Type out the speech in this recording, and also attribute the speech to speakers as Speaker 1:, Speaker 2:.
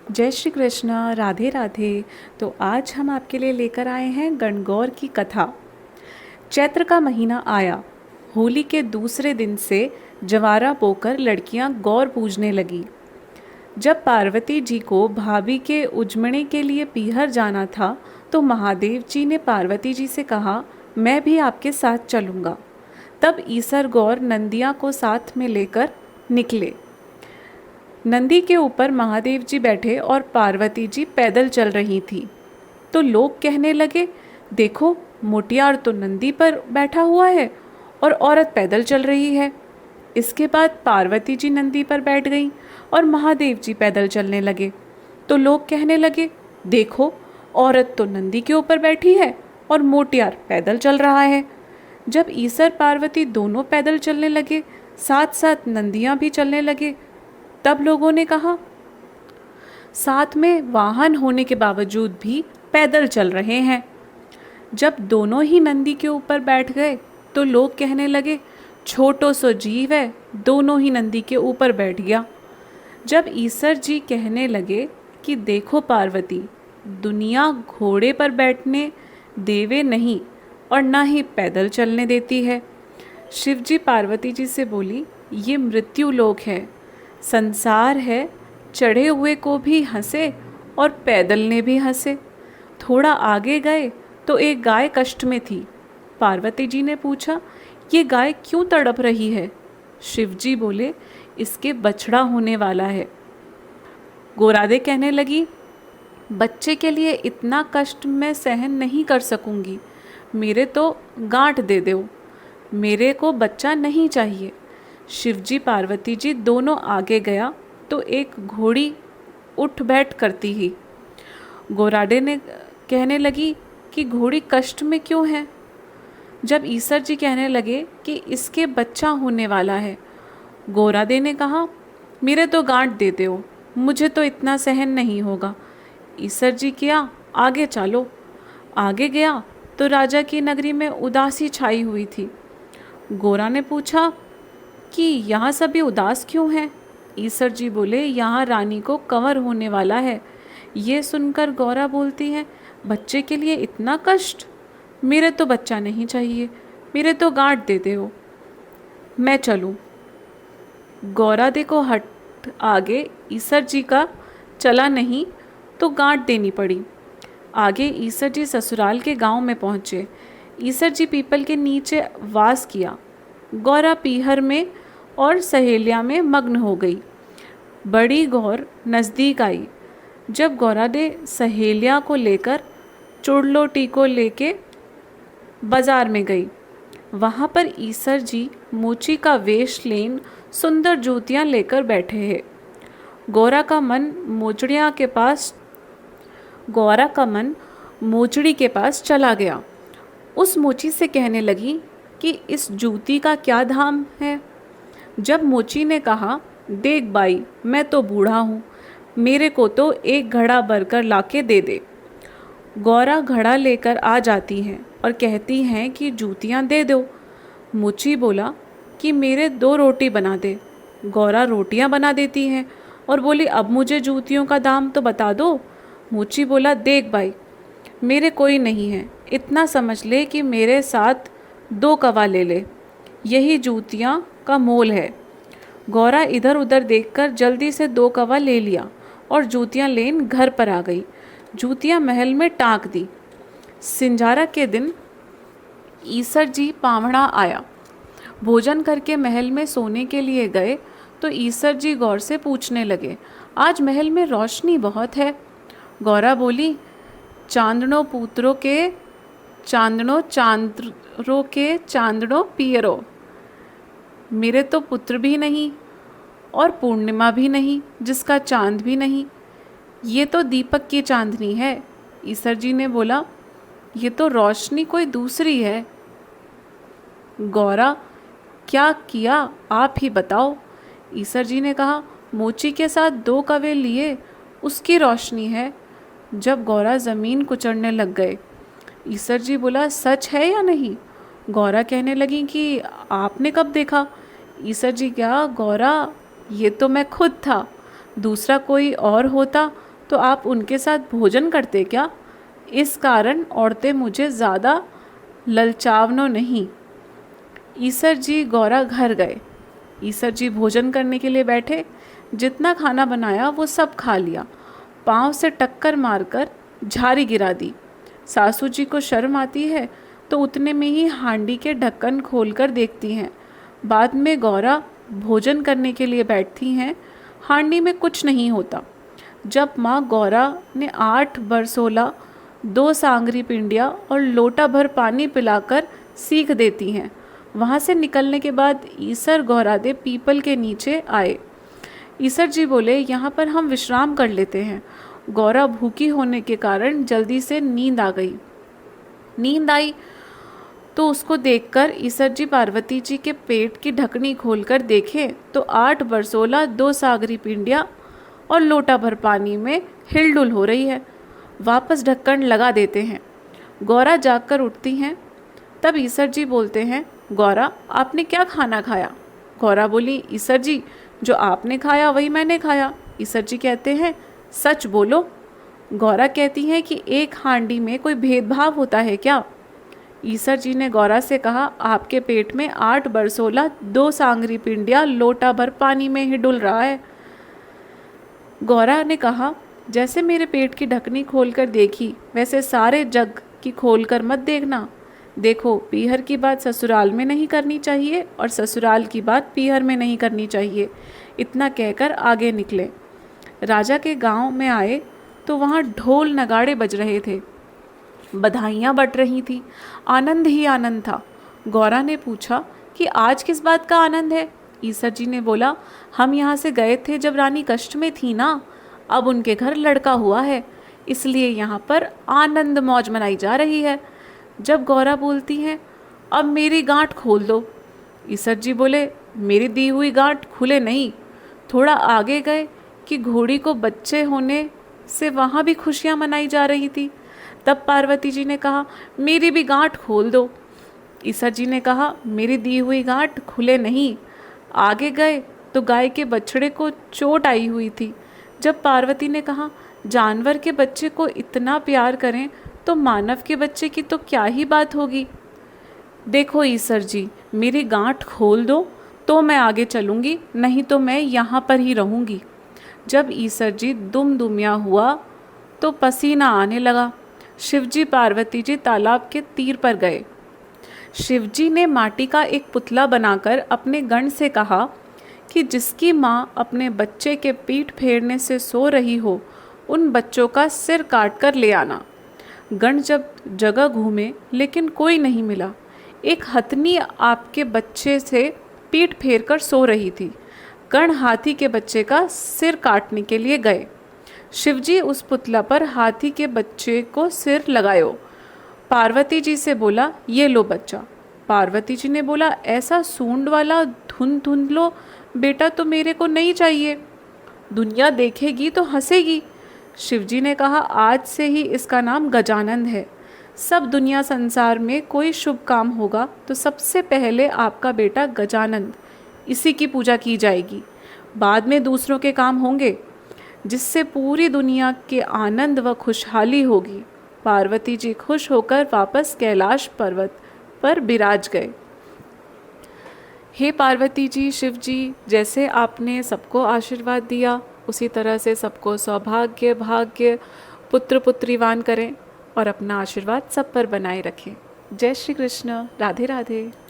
Speaker 1: जय श्री कृष्ण, राधे राधे। तो आज हम आपके लिए लेकर आए हैं गणगौर की कथा। चैत्र का महीना आया। होली के दूसरे दिन से जवारा बोकर लड़कियां गौर पूजने लगी। जब पार्वती जी को भाभी के उजमणे के लिए पीहर जाना था तो महादेव जी ने पार्वती जी से कहा, मैं भी आपके साथ चलूँगा। तब ईसर गौर नंदिया को साथ में लेकर निकले। नंदी के ऊपर महादेव जी बैठे और पार्वती जी पैदल चल रही थी। तो लोग कहने लगे, देखो मोटियार तो नंदी पर बैठा हुआ है और औरत पैदल चल रही है। इसके बाद पार्वती जी नंदी पर बैठ गईं और महादेव जी पैदल चलने लगे। तो लोग कहने लगे, देखो औरत तो नंदी के ऊपर बैठी है और मोटियार पैदल चल रहा है। जब ईसर पार्वती दोनों पैदल चलने लगे, साथ साथ नंदियाँ भी चलने लगे, तब लोगों ने कहा, साथ में वाहन होने के बावजूद भी पैदल चल रहे हैं। जब दोनों ही नंदी के ऊपर बैठ गए तो लोग कहने लगे, छोटो सो जीव है, दोनों ही नंदी के ऊपर बैठ गया। जब ईसर जी कहने लगे कि देखो पार्वती, दुनिया घोड़े पर बैठने देवे नहीं और ना ही पैदल चलने देती है। शिवजी पार्वती जी से बोली, ये मृत्यु लोक है, संसार है, चढ़े हुए को भी हंसे और पैदलने भी हंसे। थोड़ा आगे गए तो एक गाय कष्ट में थी। पार्वती जी ने पूछा, ये गाय क्यों तड़प रही है? शिवजी बोले, इसके बछड़ा होने वाला है। गोरादे कहने लगी, बच्चे के लिए इतना कष्ट मैं सहन नहीं कर सकूंगी, मेरे तो गांठ दे दो, मेरे को बच्चा नहीं चाहिए। शिवजी पार्वती जी दोनों आगे गया तो एक घोड़ी उठ बैठ करती ही। गोराडे ने कहने लगी कि घोड़ी कष्ट में क्यों है? जब ईसर जी कहने लगे कि इसके बच्चा होने वाला है, गोरादे ने कहा, मेरे तो गांठ दे दो, मुझे तो इतना सहन नहीं होगा। ईसर जी किया, आगे चलो। आगे गया तो राजा की नगरी में उदासी छाई हुई थी। गोरा ने पूछा कि यहाँ सभी उदास क्यों हैं? ईसर जी बोले, यहाँ रानी को कंवर होने वाला है। ये सुनकर गौरा बोलती है, बच्चे के लिए इतना कष्ट? मेरे तो बच्चा नहीं चाहिए, मेरे तो गांठ दे दो, मैं चलूँ। गौरा दे को हट आगे ईसर जी का चला नहीं तो गांठ देनी पड़ी। आगे ईसर जी ससुराल के गांव में पहुँचे। ईसर जी पीपल के नीचे वास किया। गौरा पीहर में और सहेलिया में मग्न हो गई। बड़ी गौर नज़दीक आई। जब गौरा ने सहेलिया को लेकर चुड़लोटी को लेके बाजार में गई, वहाँ पर ईसर जी मोची का वेश लेन सुंदर जूतियाँ लेकर बैठे हैं। गौरा का मन मोचड़ी के पास चला गया। उस मोची से कहने लगी कि इस जूती का क्या दाम है? जब मोची ने कहा, देख बाई, मैं तो बूढ़ा हूँ, मेरे को तो एक घड़ा भरकर लाके दे दे। गौरा घड़ा लेकर आ जाती हैं और कहती हैं कि जूतियाँ दे दो। मोची बोला कि मेरे 2 रोटी बना दे। गौरा रोटियाँ बना देती हैं और बोली, अब मुझे जूतियों का दाम तो बता दो। मोची बोला, देख भाई, मेरे कोई नहीं है, इतना समझ ले कि मेरे साथ 2 कवा ले ले, यही जूतियाँ का मोल है। गौरा इधर उधर देखकर जल्दी से 2 कवा ले लिया और जूतियाँ लेन घर पर आ गई। जूतियाँ महल में टाँक दी। सिंजारा के दिन ईसर जी पावड़ा आया। भोजन करके महल में सोने के लिए गए तो ईसर जी गौर से पूछने लगे, आज महल में रोशनी बहुत है। गौरा बोली, चांदनो के चांदनो पियरो, मेरे तो पुत्र भी नहीं और पूर्णिमा भी नहीं जिसका चांद भी नहीं, ये तो दीपक की चांदनी है। ईसर जी ने बोला, ये तो रोशनी कोई दूसरी है। गौरा, क्या किया आप ही बताओ। ईसर जी ने कहा, मोची के साथ 2 कवे लिए, उसकी रोशनी है। जब गौरा ज़मीन कुचलने लग गए, ईसर जी बोला, सच है या नहीं? गौरा कहने लगी कि आपने कब देखा? ईसर जी, क्या गौरा, ये तो मैं खुद था, दूसरा कोई और होता तो आप उनके साथ भोजन करते क्या? इस कारण औरतें मुझे ज़्यादा ललचावनो नहीं। ईसर जी गौरा घर गए। ईसर जी भोजन करने के लिए बैठे। जितना खाना बनाया वो सब खा लिया। पाँव से टक्कर मारकर झाड़ी गिरा दी। सासू जी को शर्म आती है तो उतने में ही हांडी के ढक्कन खोलकर देखती हैं। बाद में गौरा भोजन करने के लिए बैठती हैं। हांडी में कुछ नहीं होता। जब माँ गौरा ने 8 बरसोला 2 सांगरी पिंडिया और लोटा भर पानी पिलाकर सीख देती हैं। वहाँ से निकलने के बाद ईसर गौरादे पीपल के नीचे आए। ईसर जी बोले, यहाँ पर हम विश्राम कर लेते हैं। गौरा भूखी होने के कारण जल्दी से नींद आ गई। नींद आई तो उसको देखकर ईसर जी पार्वती जी के पेट की ढकनी खोलकर देखे तो 8 बरसोला 2 सागरी पिंडिया और लोटा भर पानी में हिलडुल हो रही है। वापस ढक्कन लगा देते हैं। गौरा जागकर उठती हैं। तब ईसर जी बोलते हैं, गौरा आपने क्या खाना खाया? गौरा बोली, ईसर जी जो आपने खाया वही मैंने खाया। ईसर जी कहते हैं, सच बोलो। गौरा कहती हैं कि एक हांडी में कोई भेदभाव होता है क्या? ईसर जी ने गौरा से कहा, आपके पेट में 8 बरसोला 2 सांगरी पिंडिया लोटा भर पानी में ही डुल रहा है। गौरा ने कहा, जैसे मेरे पेट की ढकनी खोलकर देखी वैसे सारे जग की खोलकर मत देखना। देखो, पीहर की बात ससुराल में नहीं करनी चाहिए और ससुराल की बात पीहर में नहीं करनी चाहिए। इतना कहकर आगे निकले। राजा के गांव में आए तो वहाँ ढोल नगाड़े बज रहे थे। बधाइयाँ बट रही थी। आनंद ही आनंद था। गौरा ने पूछा कि आज किस बात का आनंद है? ईसर जी ने बोला, हम यहाँ से गए थे जब रानी कष्ट में थी ना। अब उनके घर लड़का हुआ है, इसलिए यहाँ पर आनंद मौज मनाई जा रही है। जब गौरा बोलती हैं, अब मेरी गांठ खोल दो। ईसर जी बोले, मेरी दी हुई गांठ खुले नहीं। थोड़ा आगे गए कि घोड़ी को बच्चे होने से वहाँ भी खुशियाँ मनाई जा रही थी। तब पार्वती जी ने कहा, मेरी भी गांठ खोल दो। ईसर जी ने कहा, मेरी दी हुई गांठ खुले नहीं। आगे गए तो गाय के बछड़े को चोट आई हुई थी। जब पार्वती ने कहा, जानवर के बच्चे को इतना प्यार करें तो मानव के बच्चे की तो क्या ही बात होगी। देखो ईसर जी, मेरी गांठ खोल दो तो मैं आगे चलूँगी, नहीं तो मैं यहाँ पर ही रहूँगी। जब ईसर जी दुमदुमिया हुआ तो पसीना आने लगा। शिवजी पार्वती जी तालाब के तीर पर गए। शिवजी ने माटी का एक पुतला बनाकर अपने गण से कहा कि जिसकी माँ अपने बच्चे के पीठ फेरने से सो रही हो, उन बच्चों का सिर काट कर ले आना। गण जब जगह घूमे लेकिन कोई नहीं मिला। एक हथनी आपके बच्चे से पीठ फेर कर सो रही थी। गण हाथी के बच्चे का सिर काटने के लिए गए। शिवजी उस पुतला पर हाथी के बच्चे को सिर लगायो। पार्वती जी से बोला, ये लो बच्चा। पार्वती जी ने बोला, ऐसा सूंड वाला धुंधलो बेटा तो मेरे को नहीं चाहिए, दुनिया देखेगी तो हंसेगी। शिवजी ने कहा, आज से ही इसका नाम गजानंद है। सब दुनिया संसार में कोई शुभ काम होगा तो सबसे पहले आपका बेटा गजानंद, इसी की पूजा की जाएगी। बाद में दूसरों के काम होंगे, जिससे पूरी दुनिया के आनंद व खुशहाली होगी। पार्वती जी खुश होकर वापस कैलाश पर्वत पर विराज गए। हे पार्वती जी, शिव जी, जैसे आपने सबको आशीर्वाद दिया उसी तरह से सबको सौभाग्य, भाग्य, पुत्र पुत्रीवान करें और अपना आशीर्वाद सब पर बनाए रखें। जय श्री कृष्ण। राधे राधे।